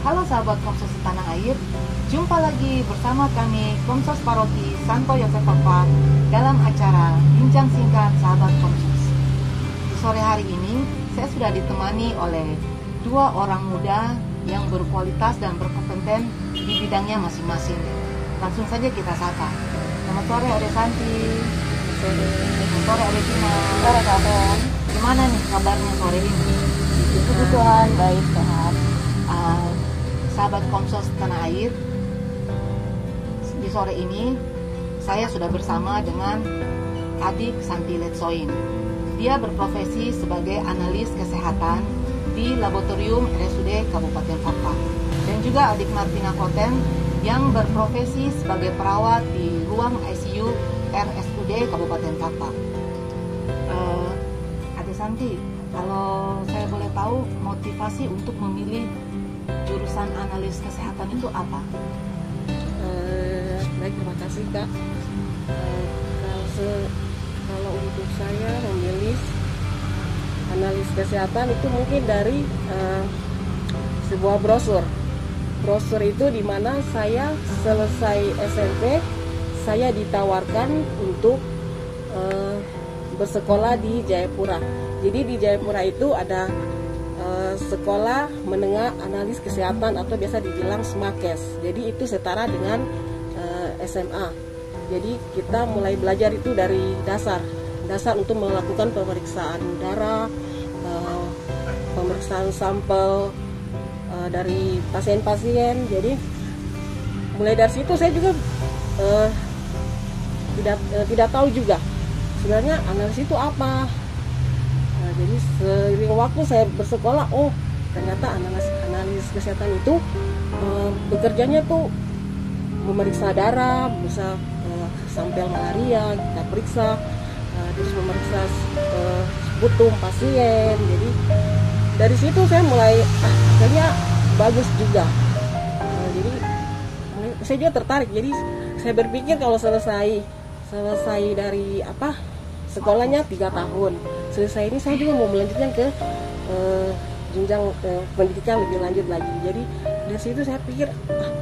Halo sahabat Komsos Tanah Air, jumpa lagi bersama kami Komsos Paroki Santo Yosef Papa dalam acara Bincang Singkat Sahabat Komsos. Di sore hari ini, saya sudah ditemani oleh dua orang muda yang berkualitas dan berkompeten di bidangnya masing-masing. Langsung saja kita sapa. Selamat sore Ode Santi. Selamat sore Ode Tina. Sore kawan. Gimana nih kabarnya sore ini? Puji Tuhan, baik, sehat. Sahabat Komsos Tanah Air, di sore ini saya sudah bersama dengan Adik Santi Letsoin. Dia berprofesi sebagai analis kesehatan di Laboratorium RSUD Kabupaten Fakfak. Dan juga Adik Martina Koten yang berprofesi sebagai perawat di ruang ICU RSUD Kabupaten Fakfak. Adik Santi, kalau saya boleh tahu motivasi untuk memilih jurusan analis kesehatan itu apa? Baik, terima kasih Kak. Kalau untuk saya memilih analis kesehatan itu mungkin dari sebuah brosur. Brosur itu di mana saya selesai SMP, saya ditawarkan untuk bersekolah di Jayapura. Jadi di Jayapura itu ada sekolah menengah analis kesehatan atau biasa dibilang SMAKES. Jadi itu setara dengan SMA. Jadi kita mulai belajar itu dari dasar untuk melakukan pemeriksaan darah, pemeriksaan sampel dari pasien-pasien. Jadi mulai dari situ saya juga tidak tahu juga sebenarnya analis itu apa. Jadi seiring waktu saya bersekolah, oh ternyata analis kesehatan itu bekerjanya tuh memeriksa darah, bisa sampel malaria kita periksa, terus memeriksa sputum pasien. Jadi dari situ saya mulai akhirnya bagus juga. Jadi saya juga tertarik. Jadi saya berpikir kalau selesai dari sekolahnya 3 tahun. Selesai ini saya juga mau melanjutkan ke jenjang pendidikan lebih lanjut lagi. Jadi dari situ saya pikir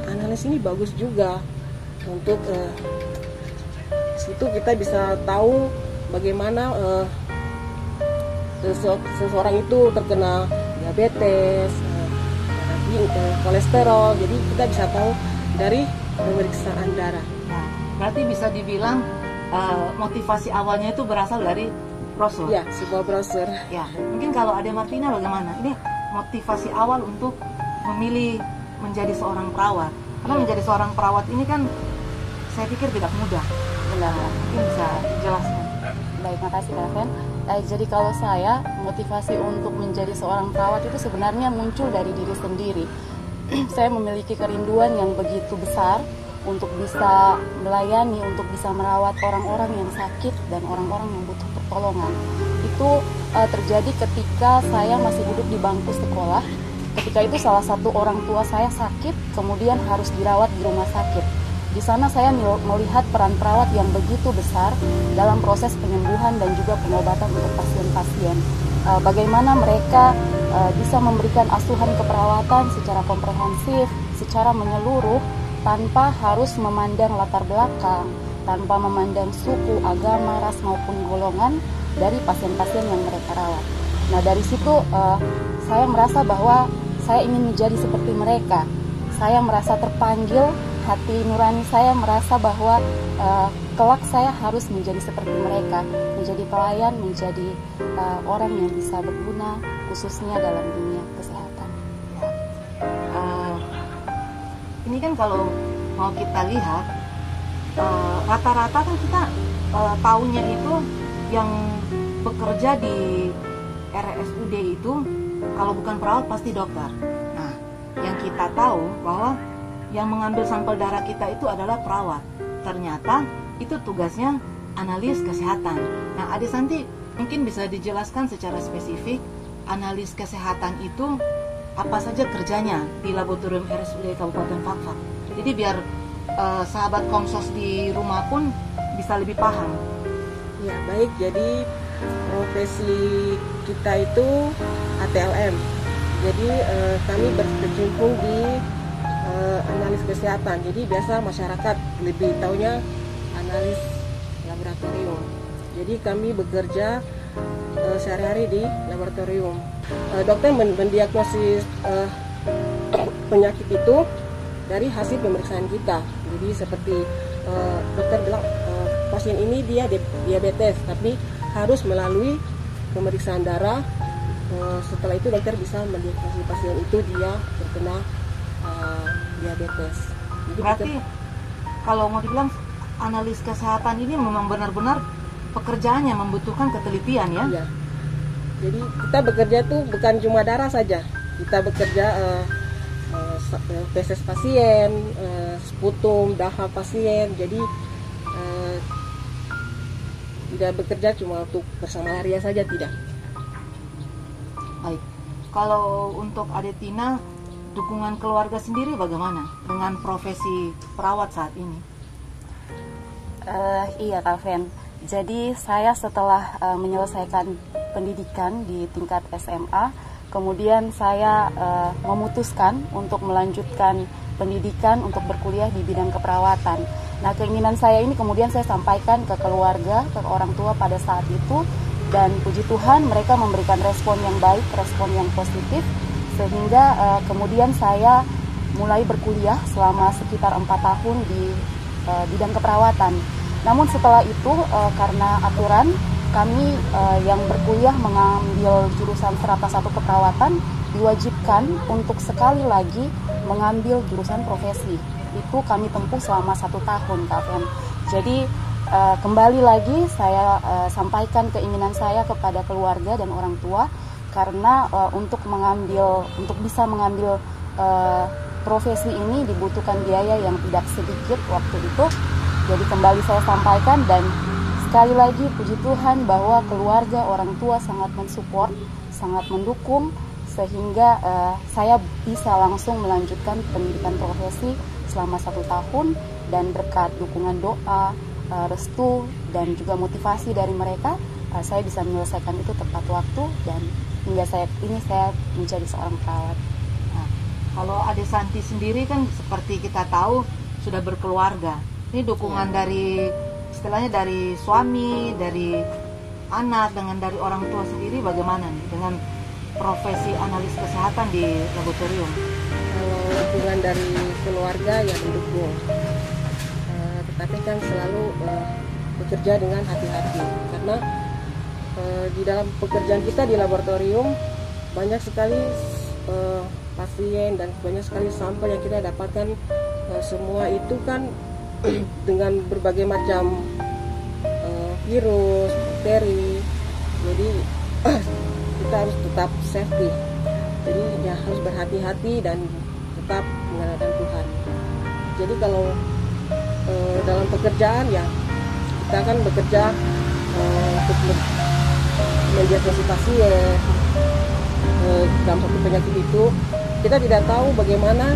analis ini bagus juga untuk situ kita bisa tahu bagaimana seseorang itu terkena diabetes, kolesterol. Jadi kita bisa tahu dari pemeriksaan darah. Nah, berarti bisa dibilang motivasi awalnya itu berasal dari brosur. Ya, sebuah brosur. Ya, mungkin kalau ada Martina bagaimana? Ini motivasi awal untuk memilih menjadi seorang perawat. Karena menjadi seorang perawat ini kan saya pikir tidak mudah. Benar. Mungkin bisa dijelaskan. Baik, makasih Kak Fen. Jadi kalau saya, motivasi untuk menjadi seorang perawat itu sebenarnya muncul dari diri sendiri. Saya memiliki kerinduan yang begitu besar untuk bisa melayani, untuk bisa merawat orang-orang yang sakit dan orang-orang yang butuh pertolongan. Itu terjadi ketika saya masih duduk di bangku sekolah. Ketika itu salah satu orang tua saya sakit, kemudian harus dirawat di rumah sakit. Di sana saya melihat peran perawat yang begitu besar dalam proses penyembuhan dan juga pengobatan untuk pasien-pasien. Bagaimana mereka bisa memberikan asuhan keperawatan secara komprehensif, secara menyeluruh, tanpa harus memandang latar belakang, tanpa memandang suku, agama, ras maupun golongan dari pasien-pasien yang mereka rawat. Nah, dari situ saya merasa bahwa saya ingin menjadi seperti mereka. Saya merasa terpanggil, hati nurani saya merasa bahwa kelak saya harus menjadi seperti mereka, menjadi pelayan, menjadi orang yang bisa berguna, khususnya dalam dunia kesehatan. Ini kan kalau mau kita lihat rata-rata kan kita tahunya itu yang bekerja di RSUD itu kalau bukan perawat pasti dokter. Nah, yang kita tahu bahwa yang mengambil sampel darah kita itu adalah perawat. Ternyata itu tugasnya analis kesehatan. Nah, Adik Santi mungkin bisa dijelaskan secara spesifik analis kesehatan itu apa saja kerjanya di Laboratorium RSUD Kabupaten Fakfak. Jadi biar sahabat Komsos di rumah pun bisa lebih paham. Ya, baik. Jadi profesi kita itu ATLM. Jadi kami berkecimpung di analis kesehatan. Jadi biasa masyarakat lebih taunya analis laboratorium. Jadi kami bekerja sehari-hari di laboratorium. Dokter mendiagnosis penyakit itu dari hasil pemeriksaan kita. Jadi seperti dokter bilang pasien ini dia diabetes, tapi harus melalui pemeriksaan darah. Setelah itu dokter bisa mendiagnosis pasien itu dia terkena diabetes. Jadi berarti kalau mau dibilang analis kesehatan ini memang benar-benar pekerjaannya membutuhkan ketelitian ya? Iya. Jadi kita bekerja tuh bukan cuma darah saja. Kita bekerja feses pasien, sputum, dahak pasien. Jadi tidak bekerja cuma untuk bersama malaria saja, tidak. Baik. Kalau untuk Adetina, dukungan keluarga sendiri bagaimana dengan profesi perawat saat ini? Iya Kak Fen. Jadi saya setelah menyelesaikan pendidikan di tingkat SMA, kemudian saya memutuskan untuk melanjutkan pendidikan untuk berkuliah di bidang keperawatan. Nah, keinginan saya ini kemudian saya sampaikan ke keluarga, ke orang tua pada saat itu, dan puji Tuhan mereka memberikan respon yang baik, respon yang positif, sehingga kemudian saya mulai berkuliah selama sekitar 4 tahun di bidang keperawatan. Namun setelah itu karena aturan kami yang berkuliah mengambil jurusan Serata 1 keperawatan diwajibkan untuk sekali lagi mengambil jurusan profesi. Itu kami tempuh selama 1 tahun, Kak Fen. Jadi kembali lagi saya sampaikan keinginan saya kepada keluarga dan orang tua, karena untuk bisa mengambil profesi ini dibutuhkan biaya yang tidak sedikit waktu itu. Jadi kembali saya sampaikan, dan sekali lagi puji Tuhan bahwa keluarga orang tua sangat mensupport, sangat mendukung, sehingga saya bisa langsung melanjutkan pendidikan profesi selama 1 tahun, dan berkat dukungan doa, restu, dan juga motivasi dari mereka, saya bisa menyelesaikan itu tepat waktu, dan hingga saya menjadi seorang perawat. Nah, kalau Ade Santi sendiri kan seperti kita tahu sudah berkeluarga. Ini dukungan dari istilahnya dari suami, dari anak, dengan dari orang tua sendiri bagaimana nih dengan profesi analis kesehatan di laboratorium? Kalau dukungan dari keluarga yang mendukung, tetapi kan selalu bekerja dengan hati-hati, karena di dalam pekerjaan kita di laboratorium banyak sekali pasien dan banyak sekali sampel yang kita dapatkan. Semua itu kan dengan berbagai macam virus, bakteri, jadi kita harus tetap safety. Jadi ya harus berhati-hati dan tetap mengandalkan Tuhan. Jadi kalau dalam pekerjaan ya kita kan bekerja untuk mendiagnosis pasien dalam satu penyakit itu, kita tidak tahu bagaimana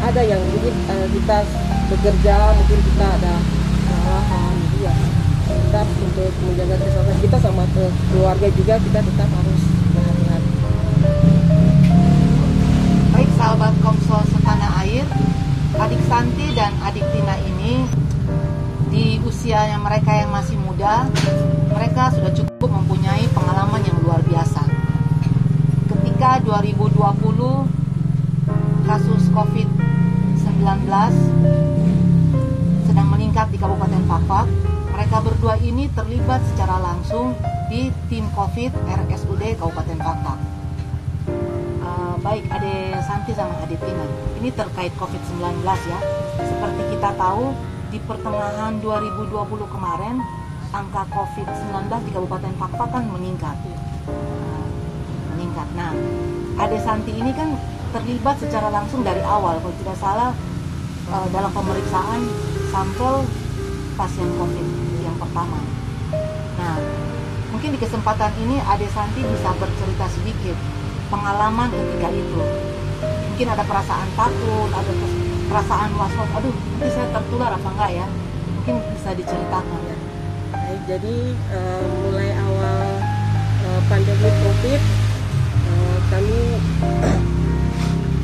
ada yang mungkin kita bekerja, mungkin kita ada kesalahan, ya tetap untuk menjaga kesehatan kita sama keluarga juga kita tetap harus berhati-hati. Baik sahabat Komsel setanah air, adik Santi dan adik Tina ini di usia yang mereka yang masih muda, mereka sudah cukup mempunyai pengalaman yang luar biasa. Ketika 2020 kasus COVID-19 sedang meningkat di Kabupaten Fakfak, mereka berdua ini terlibat secara langsung di tim COVID RSUD Kabupaten Fakfak. Baik Ade Santi sama Ade Tina, ini terkait COVID-19 ya. Seperti kita tahu, di pertengahan 2020 kemarin angka COVID-19 di Kabupaten Fakfak kan meningkat. Nah, Ade Santi ini kan terlibat secara langsung dari awal, kalau tidak salah dalam pemeriksaan sampel pasien COVID yang pertama. Nah, mungkin di kesempatan ini Ade Santi bisa bercerita sedikit pengalaman ketika itu. Mungkin ada perasaan takut, ada perasaan was-was, aduh nanti saya tertular apa enggak ya, mungkin bisa diceritakan. Baik, jadi mulai awal pandemi COVID, kami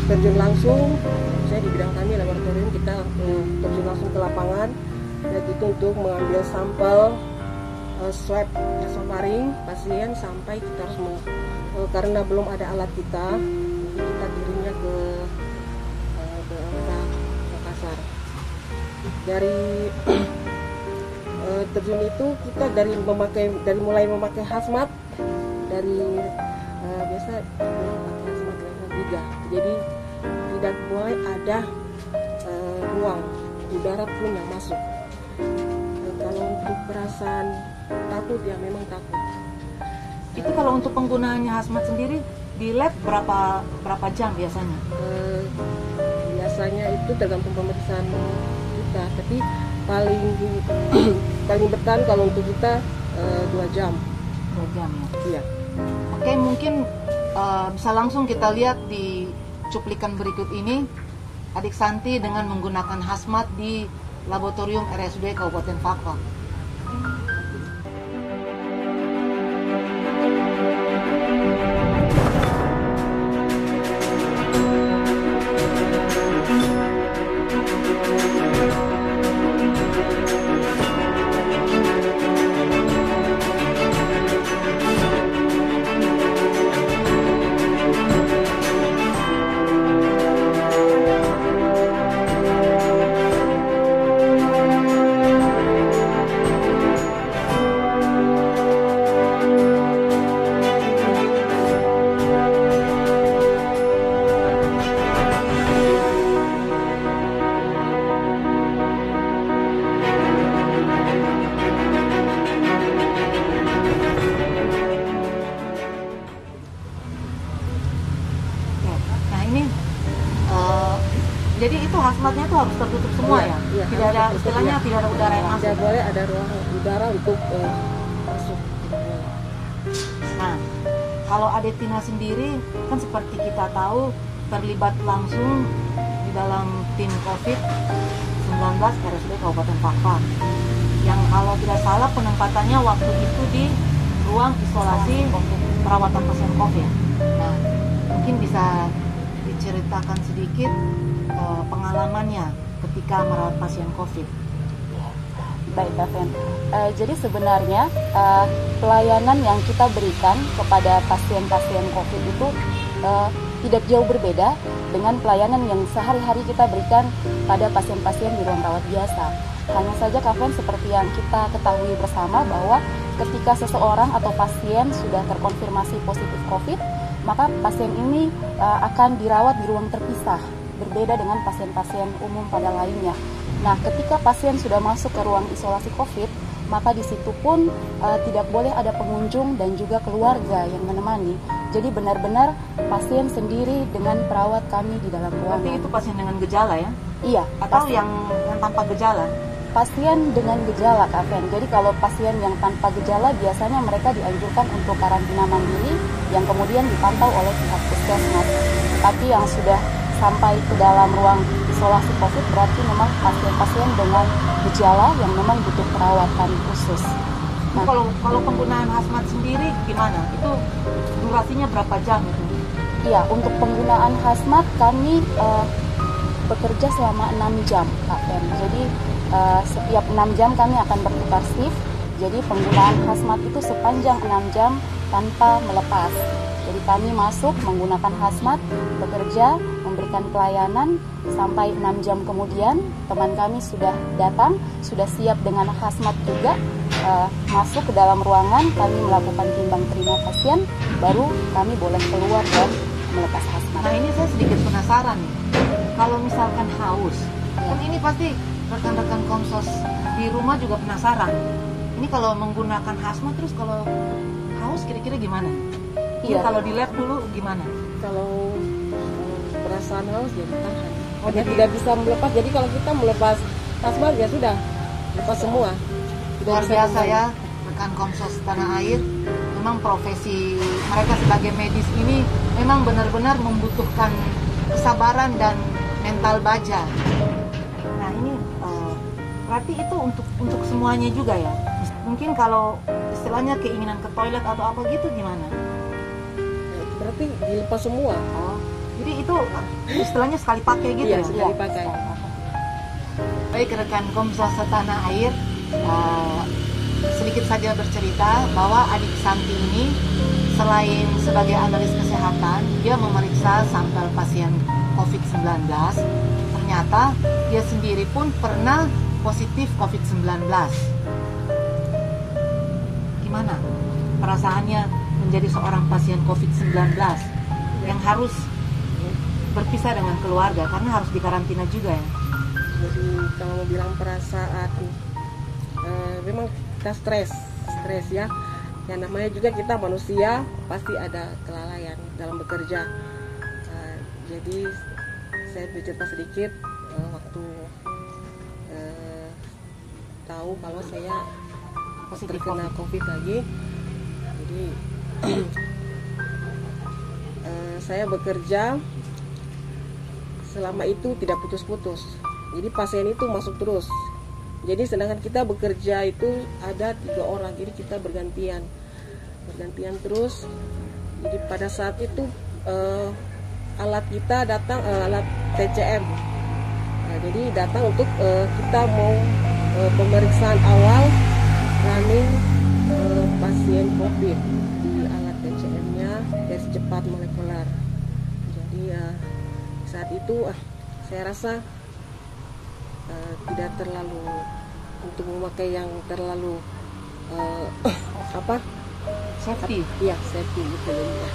terjun langsung, saya di bidang kami laboratorium kita terjun langsung ke lapangan, yaitu untuk mengambil sampel swab nasofaring pasien sampai kita harus karena belum ada alat kita, jadi kita kirimnya ke Makassar. Dari terjun itu kita dari mulai memakai hazmat, dari biasa memakai hazmat level 3, jadi tidak boleh ada ruang udara pun yang masuk. Kalau untuk perasaan takut ya memang takut. Itu kalau untuk penggunaannya hazmat sendiri di lab berapa jam biasanya? Biasanya itu tergantung pemeriksaan kita, tapi paling bertahan kalau untuk kita 2 jam. 2 jam ya? Iya. Oke, mungkin bisa langsung kita lihat di cuplikan berikut ini Adik Santi dengan menggunakan hazmat di laboratorium RSUD Kabupaten Fakfak. Jadi itu hazmatnya itu harus tertutup semua ya? Iya, tidak ada istilahnya tidak ada udara yang masuk. Tidak boleh ada ruang udara untuk masuk. Nah, kalau Adetina sendiri kan seperti kita tahu terlibat langsung di dalam tim COVID-19 RSUD Kabupaten Fakfak. Yang kalau tidak salah penempatannya waktu itu di ruang isolasi perawatan pasien COVID. Nah, mungkin bisa diceritakan sedikit pengalamannya ketika merawat pasien COVID. Baik, Daven. Jadi sebenarnya pelayanan yang kita berikan kepada pasien-pasien COVID itu tidak jauh berbeda dengan pelayanan yang sehari-hari kita berikan pada pasien-pasien di ruang rawat biasa. Hanya saja, Kaven, seperti yang kita ketahui bersama bahwa ketika seseorang atau pasien sudah terkonfirmasi positif COVID, maka pasien ini akan dirawat di ruang terpisah, berbeda dengan pasien-pasien umum pada lainnya. Nah, ketika pasien sudah masuk ke ruang isolasi COVID, maka di situ pun tidak boleh ada pengunjung dan juga keluarga yang menemani. Jadi benar-benar pasien sendiri dengan perawat kami di dalam ruangan. Tapi itu pasien dengan gejala ya? Iya. Atau yang tanpa gejala? Pasien dengan gejala, Kak Fen. Jadi kalau pasien yang tanpa gejala biasanya mereka dianjurkan untuk karantina mandiri yang kemudian dipantau oleh pihak puskesmas. Tapi yang sudah sampai ke dalam ruang isolasi COVID berarti memang pasien-pasien dengan gejala yang memang butuh perawatan khusus. Nah, kalau penggunaan hazmat sendiri gimana? Itu durasinya berapa jam itu? Iya, untuk penggunaan hazmat kami bekerja selama 6 jam, Kak Fen. Jadi setiap 6 jam kami akan bertukar shift. Jadi penggunaan hazmat itu sepanjang 6 jam tanpa melepas. Jadi kami masuk menggunakan hazmat, bekerja, memberikan pelayanan sampai 6 jam kemudian teman kami sudah datang, sudah siap dengan hazmat juga, masuk ke dalam ruangan, kami melakukan timbang terima pasien, baru kami boleh keluar dan melepas hazmat. Nah, ini saya sedikit penasaran nih, kalau misalkan haus, kan ini pasti rekan-rekan Komsos di rumah juga penasaran. Ini kalau menggunakan hazmat terus kalau haus kira-kira gimana? Iya. Kalau di lab dulu gimana? Kalau perasaan haus ya ditahan. Jadi tidak bisa melepas. Jadi kalau kita melepas hazmat ya sudah lepas semua. Luar biasa ya rekan Komsos tanah air. Memang profesi mereka sebagai medis ini memang benar-benar membutuhkan kesabaran dan mental baja. Nah ini berarti itu untuk semuanya juga ya. Mungkin kalau istilahnya keinginan ke toilet atau apa gitu gimana? berarti dilepas semua. Oh, jadi itu istilahnya sekali pakai gitu Iya, ya? sekali pakai. Baik rekan Komsel Setanah Air, sedikit saja bercerita bahwa adik Santi ini selain sebagai analis kesehatan, dia memeriksa sampel pasien COVID-19. Ternyata dia sendiri pun pernah positif COVID-19. Gimana perasaannya menjadi seorang pasien COVID-19 yang harus berpisah dengan keluarga karena harus dikarantina juga ya? Jadi kalau mau bilang perasaan, memang kita stres ya. Yang namanya juga kita manusia, pasti ada kelalaian dalam bekerja. Jadi saya bercerita sedikit waktu tahu kalau saya terkena COVID lagi. Jadi saya bekerja selama itu tidak putus-putus. Jadi pasien itu masuk terus. Jadi sedangkan kita bekerja itu ada 3 orang, jadi kita bergantian terus. Jadi pada saat itu alat kita datang, alat TCM. Nah, jadi datang untuk kita mau pemeriksaan awal running pasien COVID di alat TCM-nya tes cepat molekuler. Jadi saat itu saya rasa tidak terlalu untuk memakai yang terlalu Safety? Iya, safety gitu ya.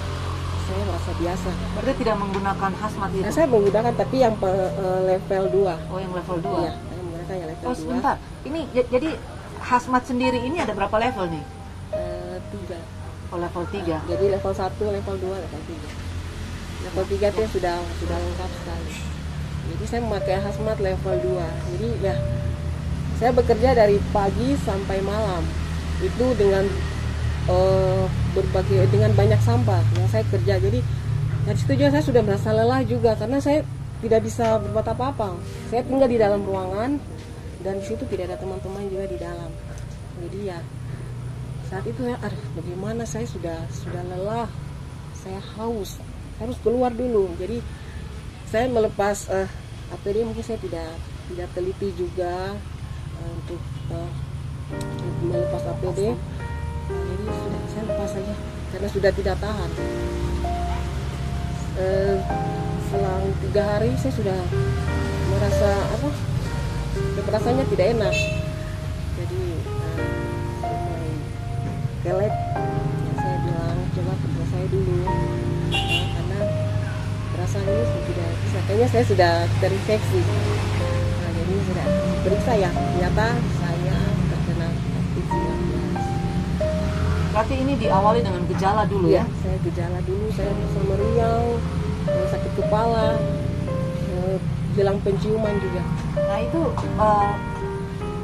Saya merasa biasa. Berarti tidak menggunakan hazmat itu? Nah, saya menggunakan tapi yang level 2. Oh, yang level 2? Iya, saya menggunakan yang level 2. Oh, sebentar. Ini jadi hazmat sendiri ini ada berapa level nih? 3. Oh, level 3. Jadi level 1, level 2, level 3. Level 3 itu sudah lengkap sekali. Jadi saya memakai hazmat level 2. Jadi ya saya bekerja dari pagi sampai malam. Itu dengan dengan banyak sampah yang saya kerja. Jadi dari situ juga saya sudah merasa lelah juga karena saya tidak bisa berbuat apa-apa. Saya tinggal di dalam ruangan dan di situ tidak ada teman-teman juga di dalam. Jadi ya saat itu ya bagaimana, saya sudah lelah, saya haus, harus keluar dulu. Jadi saya melepas APD, mungkin saya tidak teliti juga untuk melepas APD. Jadi sudah saya lepas saja karena sudah tidak tahan. Selang 3 hari saya sudah merasa rasanya tidak enak. Jadi saya mulai kelek. Saya bilang coba kerja saya dulu karena rasanya tidak bisa. Kayaknya saya sudah terinfeksi. Nah, jadi sudah periksa ya, ternyata saya terkena COVID-19. Berarti ini diawali dengan gejala dulu ya? Saya gejala dulu, saya rasa meriang, sakit kepala, hilang penciuman juga. Nah itu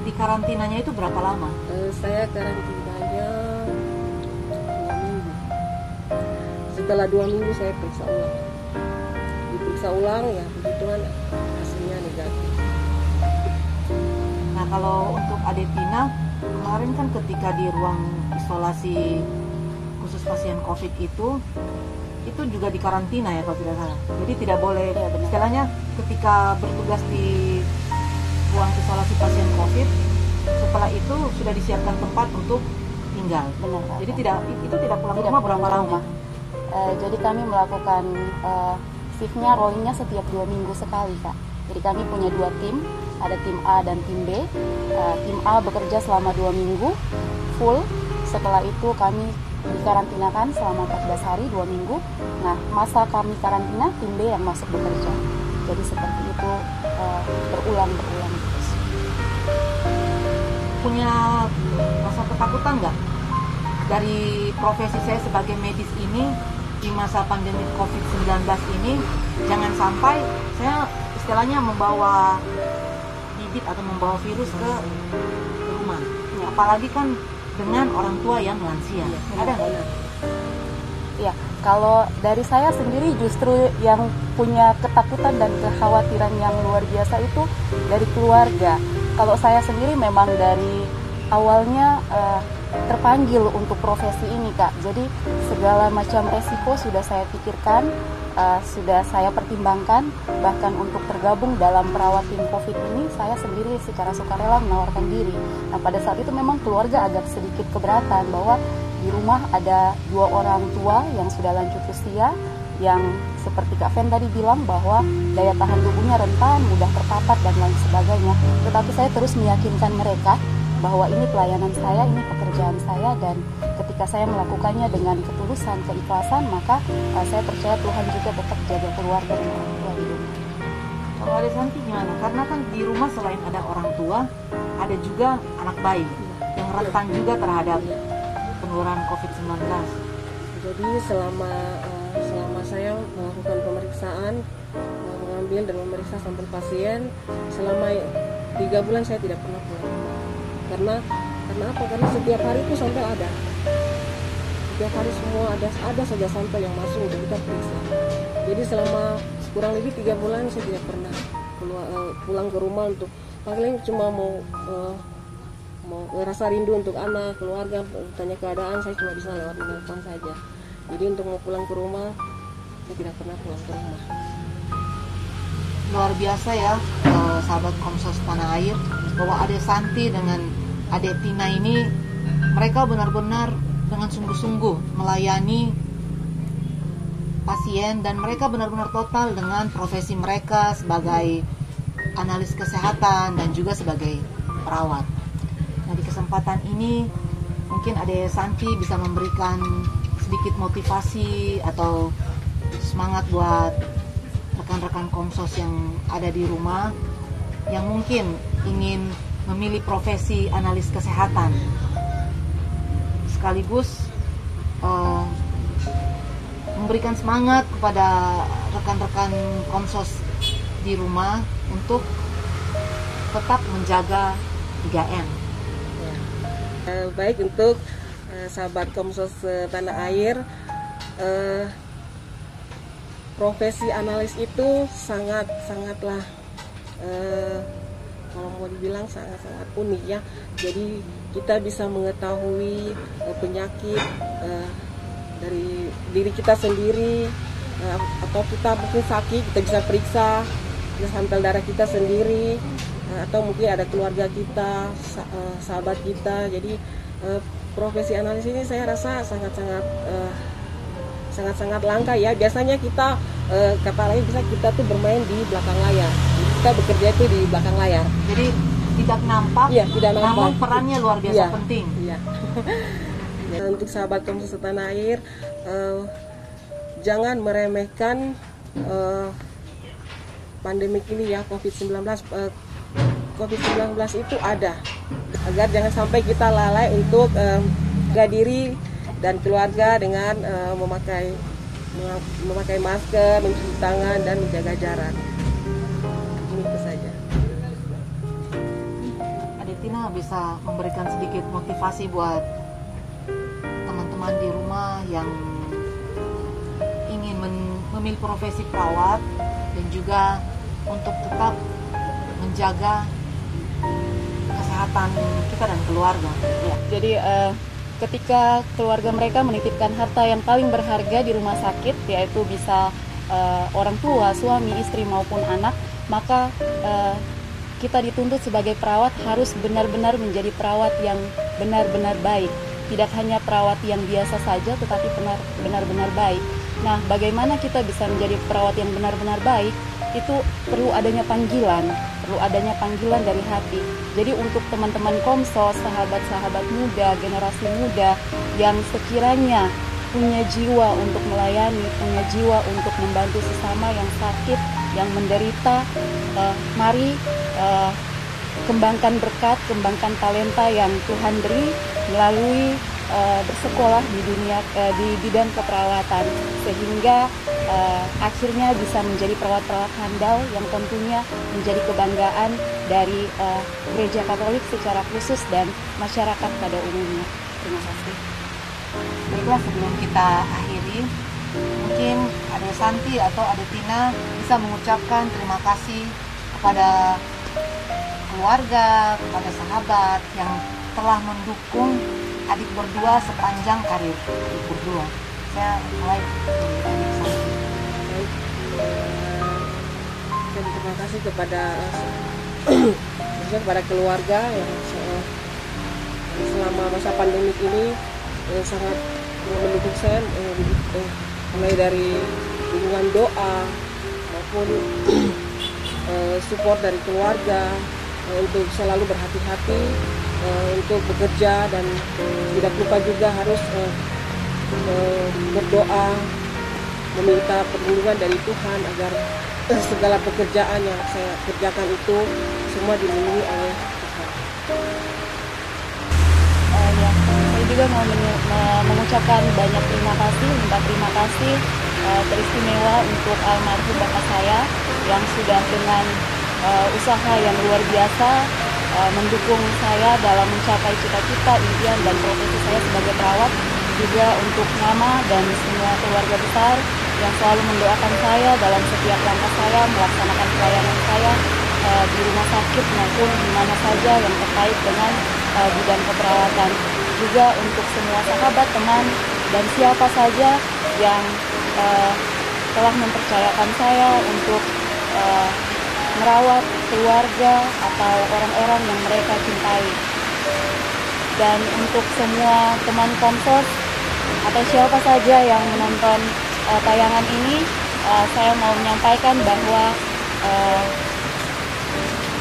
di karantinanya itu berapa lama? Saya karantinanya 2 minggu. Setelah 2 minggu saya periksa ulang. Diperiksa ulang ya, begitu kan hasilnya negatif. Nah kalau untuk Adetina, kemarin kan ketika di ruang isolasi khusus pasien COVID itu juga dikarantina ya kalau tidak salah. Jadi tidak boleh, istilahnya ketika bertugas di ruang isolasi pasien COVID, setelah itu sudah disiapkan tempat untuk tinggal. Benar. Jadi itu tidak pulang ke rumah berapa lama? Jadi kami melakukan shiftnya, rollingnya setiap 2 minggu sekali, Kak. Jadi kami punya 2 tim, ada tim A dan tim B. Tim A bekerja selama 2 minggu full. Setelah itu kami dikarantinakan selama 14 hari, 2 minggu. Nah, masa kami karantina, tim B yang masuk bekerja. Jadi seperti itu berulang terus. Punya rasa ketakutan nggak? Dari profesi saya sebagai medis ini, di masa pandemi COVID-19 ini, jangan sampai saya istilahnya membawa bibit atau membawa virus ke rumah. Apalagi kan dengan orang tua yang lansia. Ada nggak? Ya, kalau dari saya sendiri justru yang punya ketakutan dan kekhawatiran yang luar biasa itu dari keluarga. Kalau saya sendiri memang dari awalnya terpanggil untuk profesi ini, Kak. Jadi segala macam resiko sudah saya pikirkan, sudah saya pertimbangkan. Bahkan untuk tergabung dalam perawat tim COVID ini, saya sendiri secara sukarela menawarkan diri. Nah, pada saat itu memang keluarga agak sedikit keberatan bahwa di rumah ada 2 orang tua yang sudah lanjut usia, yang seperti Kak Fen tadi bilang bahwa daya tahan tubuhnya rentan, mudah terpapar dan lain sebagainya. Tetapi saya terus meyakinkan mereka bahwa ini pelayanan saya, ini pekerjaan saya, dan ketika saya melakukannya dengan ketulusan, keikhlasan, maka saya percaya Tuhan juga tetap jaga keluarga dan orang tua di rumah. Kalau ada Santi gimana? Karena kan di rumah selain ada orang tua, ada juga anak bayi yang rentan juga terhadap penularan COVID-19. Jadi selama saya melakukan pemeriksaan, mengambil dan memeriksa sampel pasien, selama 3 bulan saya tidak pernah pulang. Karena apa? Karena setiap hari itu sampel ada. Setiap hari semua ada saja sampel yang masuk dan kita periksa. Jadi selama kurang lebih 3 bulan saya tidak pernah pulang ke rumah untuk paling cuma mau ngerasa rindu untuk anak, keluarga, tanya keadaan, saya cuma bisa lewat telepon saja. Jadi untuk mau pulang ke rumah, saya tidak pernah pulang ke rumah. Luar biasa ya, sahabat Komsos Tanah Air, bahwa Ade Santi dengan Ade Tina ini, mereka benar-benar dengan sungguh-sungguh melayani pasien, dan mereka benar-benar total dengan profesi mereka sebagai analis kesehatan dan juga sebagai perawat. Nah, di kesempatan ini mungkin Ade Santi bisa memberikan sedikit motivasi atau semangat buat rekan-rekan Komsos yang ada di rumah yang mungkin ingin memilih profesi analis kesehatan, sekaligus memberikan semangat kepada rekan-rekan Komsos di rumah untuk tetap menjaga 3M. Baik, untuk sahabat Komsos Tanah Air, profesi analis itu sangatlah kalau mau dibilang sangat unik ya. Jadi kita bisa mengetahui penyakit dari diri kita sendiri, atau kita mungkin sakit, kita bisa periksa sampel darah kita sendiri, atau mungkin ada keluarga kita, sahabat kita. Jadi profesi analis ini saya rasa sangat-sangat langka ya. Biasanya kita kata lain bisa kita tuh bermain di belakang layar. Kita bekerja itu di belakang layar. Jadi tidak nampak, ya, tidak nampak. Namun perannya luar biasa penting. Iya. Untuk sahabat Komsos Tanah Air, jangan meremehkan pandemik ini ya, COVID-19. COVID-19 itu ada, agar jangan sampai kita lalai untuk jaga diri dan keluarga dengan memakai masker, mencuci tangan, dan menjaga jarak. Ini itu saja. Ade Tina bisa memberikan sedikit motivasi buat teman-teman di rumah yang ingin memilih profesi perawat dan juga untuk tetap menjaga kesehatan kita dan keluarga. Ya, jadi ketika keluarga mereka menitipkan harta yang paling berharga di rumah sakit, yaitu bisa orang tua, suami, istri maupun anak, maka kita dituntut sebagai perawat harus benar-benar menjadi perawat yang benar-benar baik. Tidak hanya perawat yang biasa saja, tetapi benar-benar baik. Nah, bagaimana kita bisa menjadi perawat yang benar-benar baik? Itu perlu adanya panggilan dari hati. Jadi untuk teman-teman Komsos, sahabat-sahabat muda, generasi muda yang sekiranya punya jiwa untuk melayani, punya jiwa untuk membantu sesama yang sakit, yang menderita, mari kembangkan berkat, kembangkan talenta yang Tuhan beri melalui bersekolah di dunia di bidang keperawatan, sehingga akhirnya bisa menjadi perawat-perawat handal yang tentunya menjadi kebanggaan dari Gereja Katolik secara khusus dan masyarakat pada umumnya. Terima kasih. Baiklah, sebelum kita akhiri, mungkin Ade Santi atau Ade Tina bisa mengucapkan terima kasih kepada keluarga, kepada sahabat yang telah mendukung adik berdua sepanjang karir adik berdua. Saya mulai dari adik Santi. Baik, dan terima kasih kepada khususnya kepada keluarga yang selama masa pandemik ini sangat mendukung saya, mulai dari dukungan doa maupun support dari keluarga untuk selalu berhati-hati untuk bekerja, dan tidak lupa juga harus berdoa meminta perlindungan dari Tuhan agar segala pekerjaan yang saya kerjakan itu semua dilindungi oleh Tuhan. Ya, saya juga mau mengucapkan banyak terima kasih, minta terima kasih teristimewa untuk almarhum bapak saya yang sudah dengan usaha yang luar biasa mendukung saya dalam mencapai cita-cita, impian, dan profesi saya sebagai perawat. Juga untuk mama dan semua keluarga besar yang selalu mendoakan saya dalam setiap langkah saya melaksanakan pelayanan saya di rumah sakit maupun di mana saja yang terkait dengan bidang keperawatan. Juga untuk semua sahabat, teman, dan siapa saja yang telah mempercayakan saya untuk merawat keluarga atau orang-orang yang mereka cintai. Dan untuk semua teman Komsos atau siapa saja yang menonton tayangan ini, saya mau menyampaikan bahwa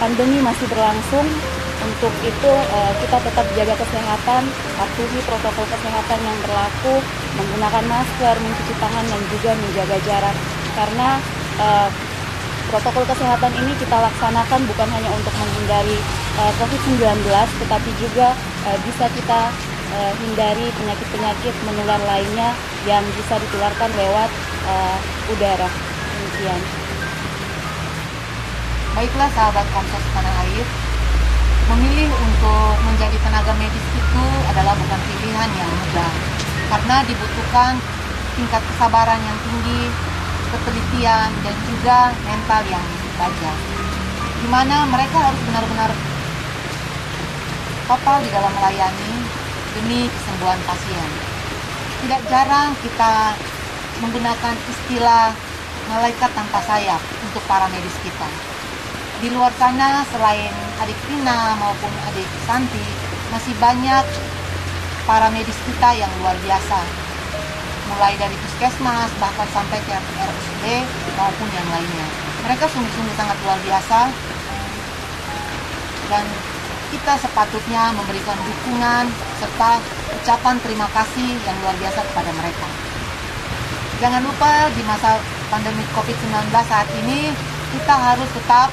pandemi masih berlangsung. Untuk itu kita tetap jaga kesehatan, patuhi protokol kesehatan yang berlaku, menggunakan masker, mencuci tangan, dan juga menjaga jarak. Karena protokol kesehatan ini kita laksanakan bukan hanya untuk menghindari COVID-19, tetapi juga bisa kita hindari penyakit-penyakit menular lainnya yang bisa ditularkan lewat udara. Demikian. Baiklah sahabat Komsos tanah air, memilih untuk menjadi tenaga medis itu adalah bukan pilihan yang mudah, karena dibutuhkan tingkat kesabaran yang tinggi, ketelitian, dan juga mental yang baja, di mana mereka harus benar-benar total di dalam melayani demi kesembuhan pasien. Tidak jarang kita menggunakan istilah malaikat tanpa sayap untuk para medis kita. Di luar sana, selain adik Tina maupun adik Santi, masih banyak para medis kita yang luar biasa, mulai dari puskesmas bahkan sampai ke RSUD maupun yang lainnya. Mereka sungguh-sungguh sangat luar biasa, dan kita sepatutnya memberikan dukungan serta ucapan terima kasih yang luar biasa kepada mereka. Jangan lupa di masa pandemi COVID-19 saat ini, kita harus tetap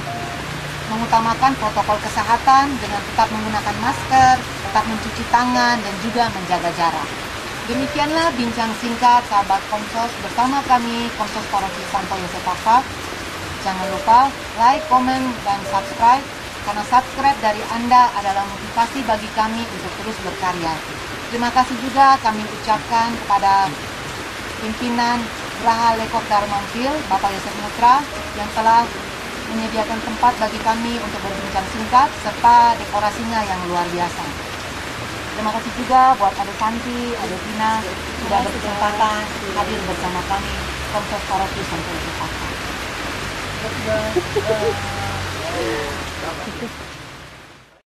mengutamakan protokol kesehatan dengan tetap menggunakan masker, tetap mencuci tangan, dan juga menjaga jarak. Demikianlah bincang singkat sahabat Komsos bersama kami, Komsos Paroki Santo Yosef Papa. Jangan lupa like, komen, dan subscribe, karena subscribe dari Anda adalah motivasi bagi kami untuk terus berkarya. Terima kasih juga kami ucapkan kepada pimpinan Geraha Lekok Darmonville, Bapak Yosef Mutra, yang telah menyediakan tempat bagi kami untuk berbincang singkat serta dekorasinya yang luar biasa. Terima kasih juga buat Ade Santi, Ade Tina sudah berkesempatan hadir bersama kami Komsos Paroki Santo Yosef Papa.